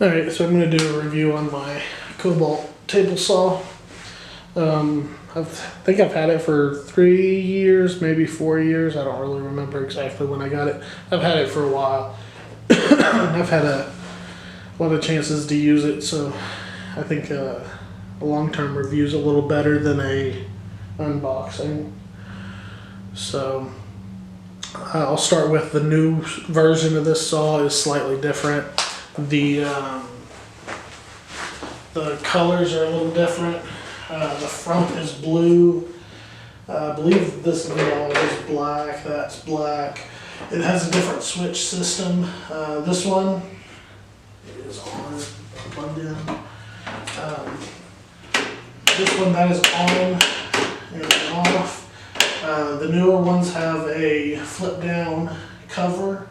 Alright, so I'm going to do a review on my Kobalt table saw. I think I've had it for 3 years, maybe 4 years. I don't really remember exactly when I got it. I've had it for a while. I've had a lot of chances to use it, so I think a long-term review is a little better than a unboxing. So I'll start with the new version of this saw is slightly different. The colors are a little different. The front is blue. I believe this one is black. That's black. It has a different switch system. This one is on, plugged in. This one that is on and off. The newer ones have a flip down cover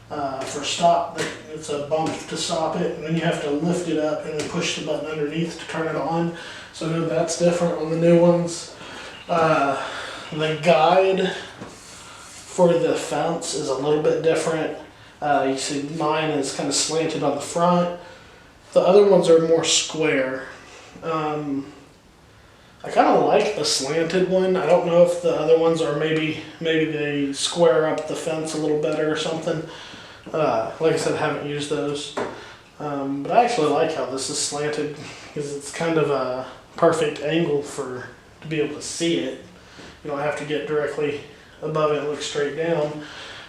for stop. It's a bump to stop it, and then you have to lift it up and then push the button underneath to turn it on. So I know that's different on the new ones. The guide for the fence is a little bit different. You see mine is kind of slanted on the front. The other ones are more square. I kind of like the slanted one. I don't know if the other ones are maybe they square up the fence a little better or something. Like I said, I haven't used those. But I actually like how this is slanted because it's kind of a perfect angle to be able to see it. You don't have to get directly above it and look straight down.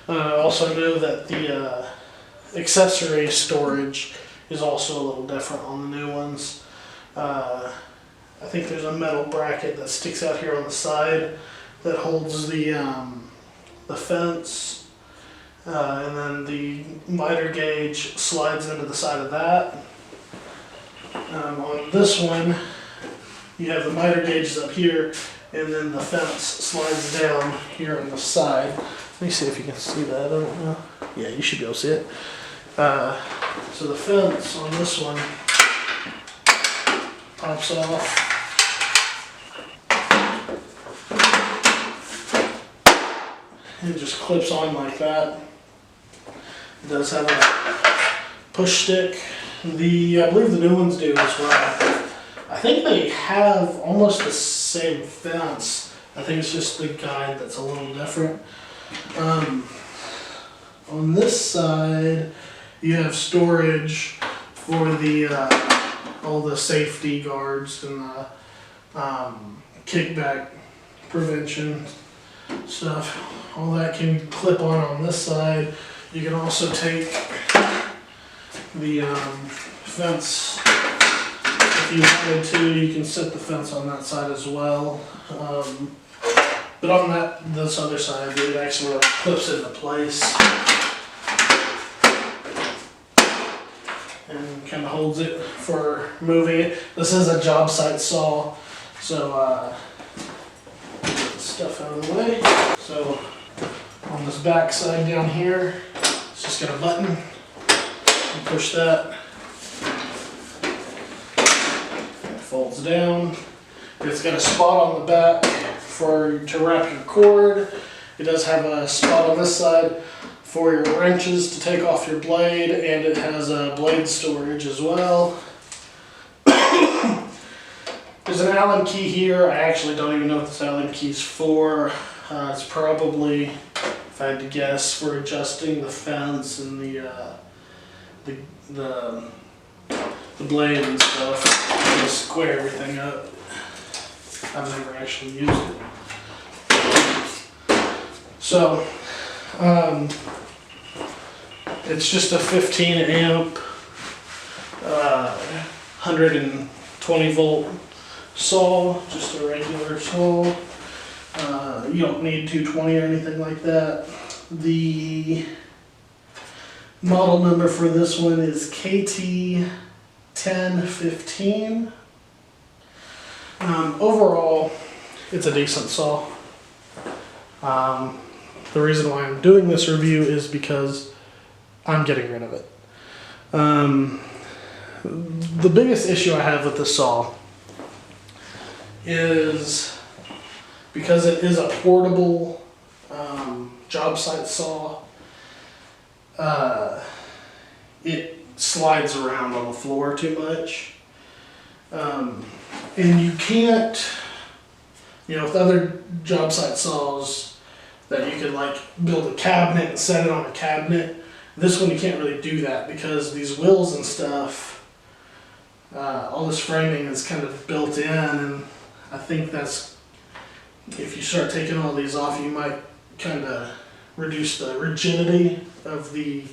I also know that the accessory storage is also a little different on the new ones. I think there's a metal bracket that sticks out here on the side that holds the fence, and then the miter gauge slides into the side of that. On this one, you have the miter gauges up here, and then the fence slides down here on the side. Let me see if you can see that. I don't know. Yeah, you should be able to see it. So the fence on this one pops off. It just clips on like that. It does have a push stick. I believe the new ones do as well. I think they have almost the same fence. I think it's just the guide that's a little different. On this side, you have storage for the all the safety guards and the kickback prevention stuff. All that can clip on this side. You can also take the fence, if you wanted to, you can set the fence on that side as well. But on this other side, it actually clips into place and kind of holds it for moving it. This is a job site saw, so get the stuff out of the way. So on this back side down here, it's just got a button. You push that, it folds down. It's got a spot on the back to wrap your cord. It does have a spot on this side for your wrenches to take off your blade, and it has a blade storage as well. There's an Allen key here. I actually don't even know what this Allen key is for. It's probably, if I had to guess, for adjusting the fence and the blade and stuff to square everything up. I've never actually used it. So, it's just a 15 amp, 120 volt saw, just a regular saw. You don't need 220 or anything like that. The model number for this one is KT1015. Overall, it's a decent saw. The reason why I'm doing this review is because I'm getting rid of it. The biggest issue I have with this saw is because it is a portable job site saw. It slides around on the floor too much. And you can't, with other job site saws that you could like build a cabinet and set it on a cabinet, this one you can't really do that because these wheels and stuff, all this framing is kind of built in, and I think that's, if you start taking all these off, you might kind of reduce the rigidity of the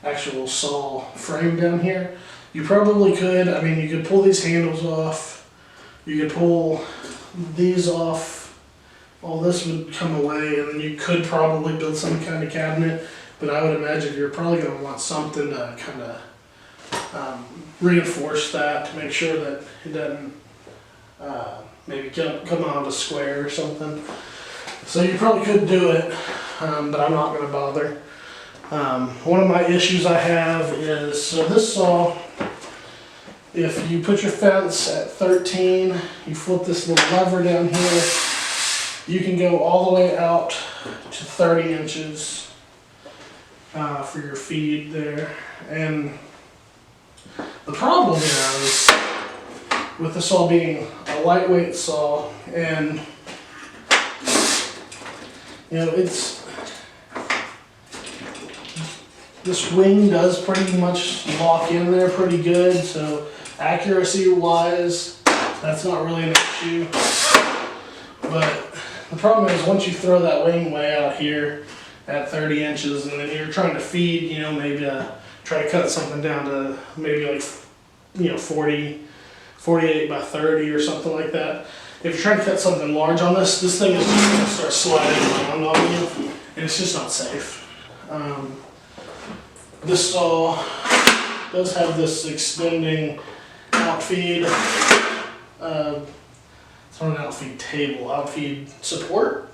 actual saw frame down here. You probably could, you could pull these handles off, you could pull these off, all this would come away, and then you could probably build some kind of cabinet, but I would imagine you're probably going to want something to kind of reinforce that, to make sure that it doesn't maybe come out of a square or something. So you probably could do it, but I'm not going to bother. One of my issues I have is, so this saw, if you put your fence at 13, you flip this little lever down here, you can go all the way out to 30 inches for your feed there. And the problem is, with the saw being a lightweight saw, and this wing does pretty much lock in there pretty good, so accuracy wise, that's not really an issue. But the problem is, once you throw that wing way out here at 30 inches and then you're trying to feed, maybe try to cut something down to maybe like, 48 by 30 or something like that. If you're trying to cut something large on this thing is just going to start sliding around on you, and it's just not safe. This saw does have this extending outfeed, it's not an outfeed table, outfeed support,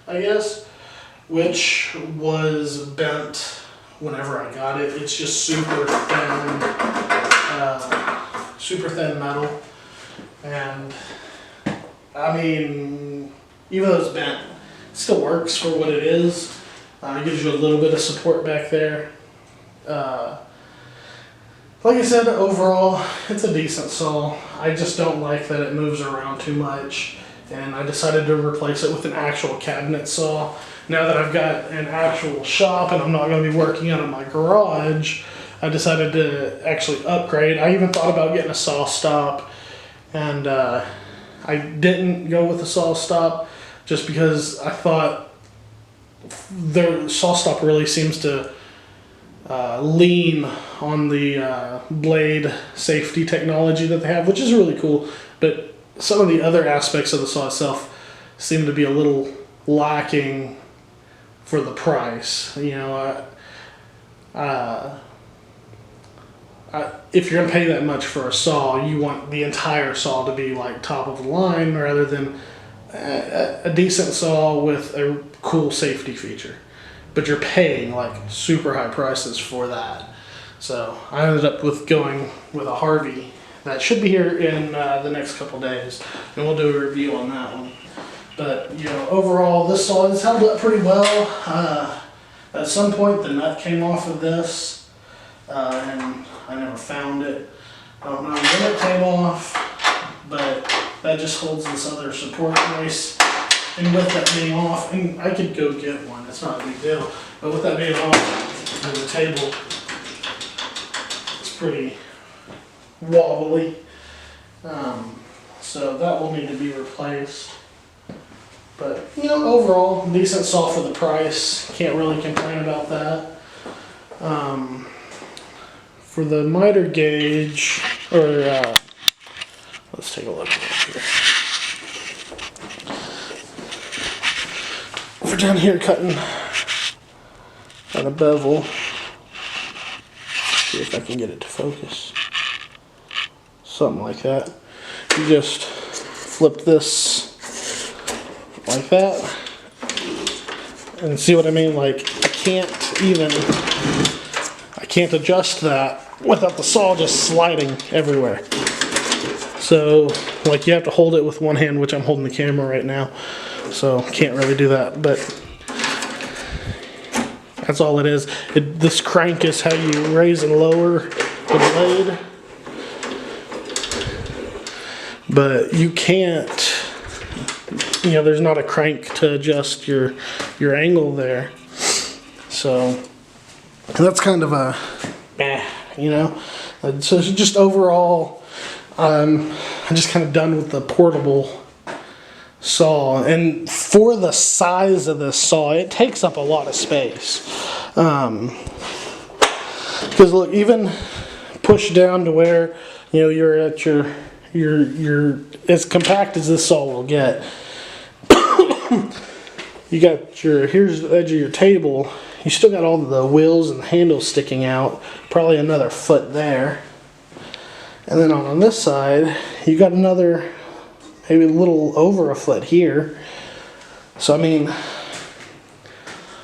I guess, which was bent whenever I got it. It's just super thin metal, and even though it's bent, it still works for what it is. It gives you a little bit of support back there. Like I said, overall, it's a decent saw. I just don't like that it moves around too much, and I decided to replace it with an actual cabinet saw. Now that I've got an actual shop and I'm not going to be working out of my garage, I decided to actually upgrade. I even thought about getting a Sawstop, and I didn't go with the Sawstop just because I thought their Sawstop really seems to lean on the blade safety technology that they have, which is really cool, but some of the other aspects of the saw itself seem to be a little lacking for the price. If you're going to pay that much for a saw, you want the entire saw to be like top of the line rather than a decent saw with a cool safety feature. But you're paying like super high prices for that. So I ended up going with a Harvey that should be here in the next couple days, and we'll do a review on that one. But overall, this saw has held up pretty well. At some point, the nut came off of this, and I never found it. I don't know when it came off, but that just holds this other support brace. And with that being off, and I could go get one, it's not a big deal, but with that being off on the table, it's pretty wobbly. So that will need to be replaced. But, overall, decent saw for the price. Can't really complain about that. For the miter gauge, let's take a look at it here. For down here cutting on a bevel, see if I can get it to focus. Something like that. You just flip this like that, and see what I mean? Like, I can't adjust that without the saw just sliding everywhere. So, like, you have to hold it with one hand, which I'm holding the camera right now, so can't really do that, but that's all it is. This crank is how you raise and lower the blade. But you can't, you know, there's not a crank to adjust your angle there. So that's kind of a, you know. So it's just overall, I'm just kind of done with the portable saw. And for the size of this saw, it takes up a lot of space. Because look, even pushed down to where, you know, you're at your as compact as this saw will get. You got here's the edge of your table. You still got all the wheels and the handles sticking out, probably another foot there. And then on this side, you got another, maybe a little over a foot here. So I mean,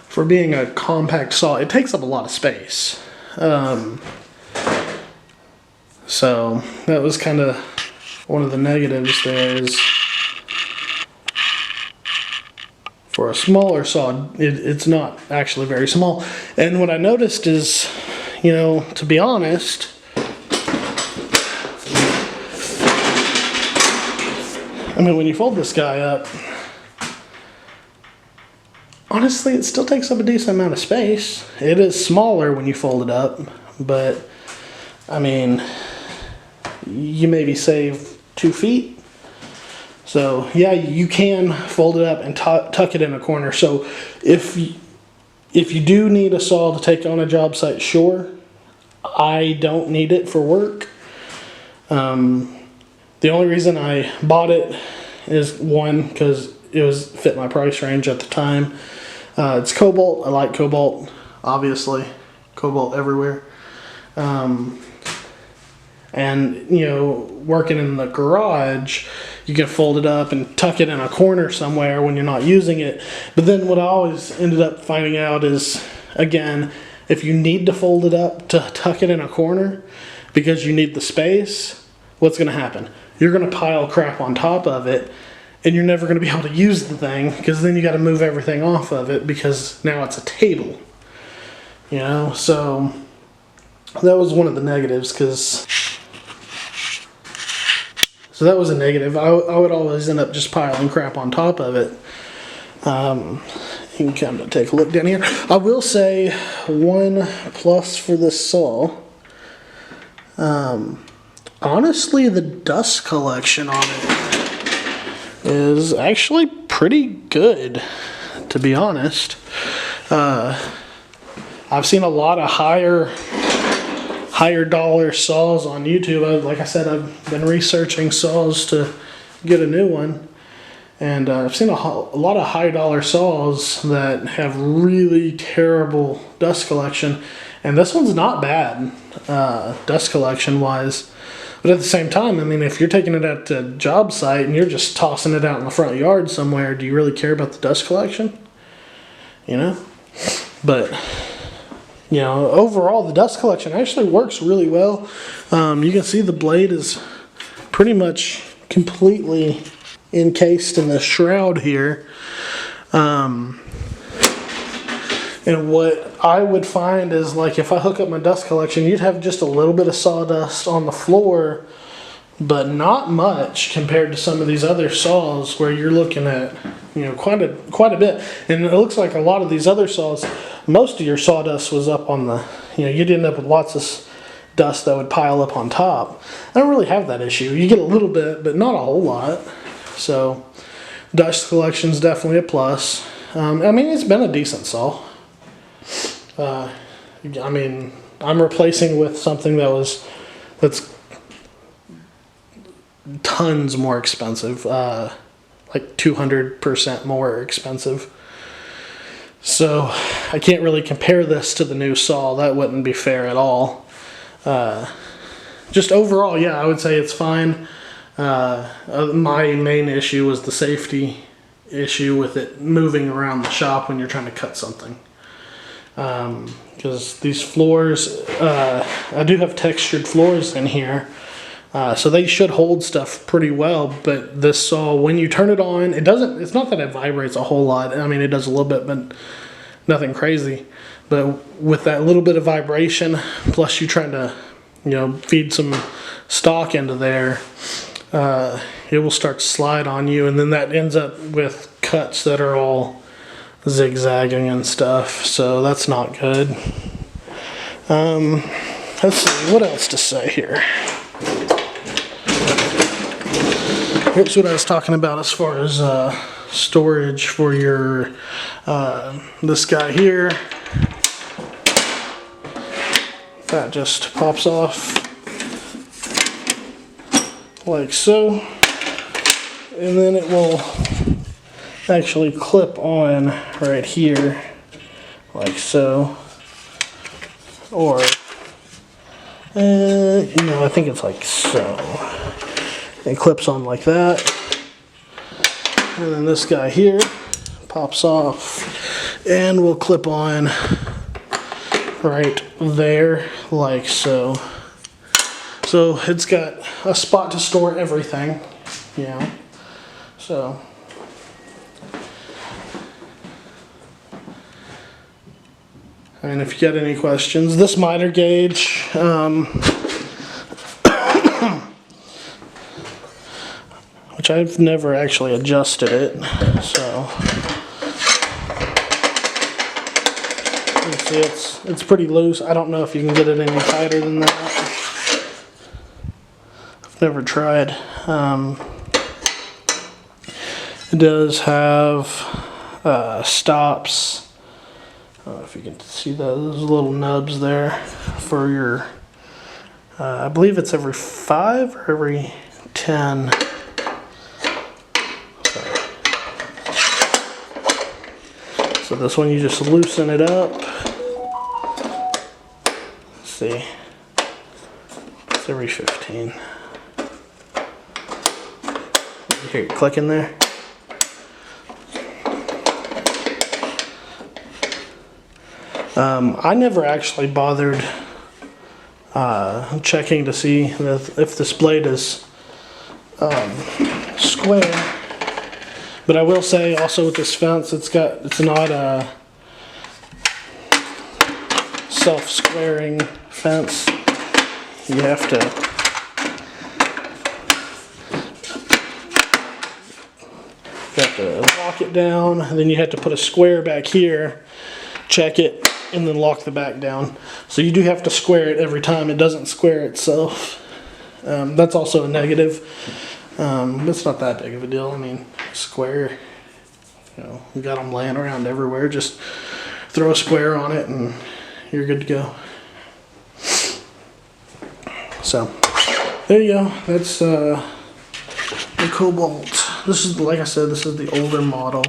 for being a compact saw, it takes up a lot of space. So that was kind of one of the negatives there, is for a smaller saw, it's not actually very small. And what I noticed is, you know, to be honest, I mean, when you fold this guy up, honestly, it still takes up a decent amount of space. It is smaller when you fold it up, but I mean, you maybe save 2 feet. So yeah, you can fold it up and tuck it in a corner. So if you do need a saw to take on a job site, sure. I don't need it for work. The only reason I bought it is, one, because it fit my price range at the time. It's Kobalt. I like Kobalt, obviously. Kobalt everywhere. And, you know, working in the garage, you can fold it up and tuck it in a corner somewhere when you're not using it. But then what I always ended up finding out is, again, if you need to fold it up to tuck it in a corner because you need the space, what's going to happen? You're going to pile crap on top of it, and you're never going to be able to use the thing, because then you got to move everything off of it because now it's a table. You know, so that was one of the negatives, because so that was a negative. I would always end up just piling crap on top of it. You can kind of take a look down here. I will say one plus for this saw. Honestly, the dust collection on it is actually pretty good, to be honest. I've seen a lot of higher dollar saws on YouTube. Like I said, I've been researching saws to get a new one, and I've seen a lot of high dollar saws that have really terrible dust collection, and this one's not bad dust collection wise. But at the same time, I mean, if you're taking it at a job site and you're just tossing it out in the front yard somewhere, do you really care about the dust collection? You know? But, you know, overall, the dust collection actually works really well. You can see the blade is pretty much completely encased in the shroud here. And what I would find is, like, if I hook up my dust collection, you'd have just a little bit of sawdust on the floor, but not much compared to some of these other saws where you're looking at, you know, quite a bit. And it looks like a lot of these other saws, most of your sawdust was up on the, you know, you'd end up with lots of dust that would pile up on top. I don't really have that issue. You get a little bit, but not a whole lot. So dust collection is definitely a plus. I mean, it's been a decent saw. I mean, I'm replacing with something that's tons more expensive, like 200% more expensive. So I can't really compare this to the new saw. That wouldn't be fair at all. Just overall, yeah, I would say it's fine. My main issue was the safety issue with it moving around the shop when you're trying to cut something. Because these floors, I do have textured floors in here, so they should hold stuff pretty well. But this saw, when you turn it on, it's not that it vibrates a whole lot. I mean, it does a little bit, but nothing crazy. But with that little bit of vibration, plus you trying to, feed some stock into there, it will start to slide on you, and then that ends up with cuts that are all zigzagging and stuff, so that's not good. Let's see, what else to say here. Here's what I was talking about as far as storage for your, this guy here. That just pops off like so, and then it will actually clip on right here like so, or I think it's like so. It clips on like that, and then this guy here pops off and will clip on right there like so. So it's got a spot to store everything, so and if you get any questions, this miter gauge, which I've never actually adjusted it, so you see it's pretty loose. I don't know if you can get it any tighter than that. I've never tried. It does have stops. I don't know if you can see those little nubs there for your, I believe it's every 5 or every 10. So this one you just loosen it up. Let's see, it's every 15. You hear it clicking there? I never actually bothered checking to see if this blade is square, but I will say also with this fence, it's not self-squaring fence. You have to lock it down, and then you have to put a square back here, check it, and then lock the back down. So you do have to square it every time. It doesn't square itself. That's also a negative. But it's not that big of a deal. I mean, square, you got them laying around everywhere. Just throw a square on it and you're good to go. So there you go. That's the Kobalt. This is, like I said, this is the older model.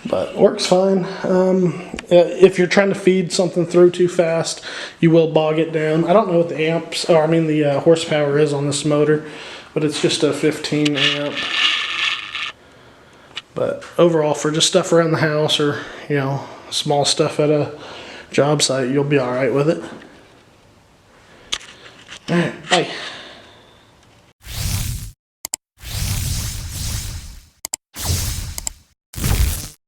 But works fine. If you're trying to feed something through too fast, you will bog it down. I don't know what the the horsepower is on this motor, but it's just a 15 amp. But overall, for just stuff around the house or small stuff at a job site, you'll be all right with it. All right, bye.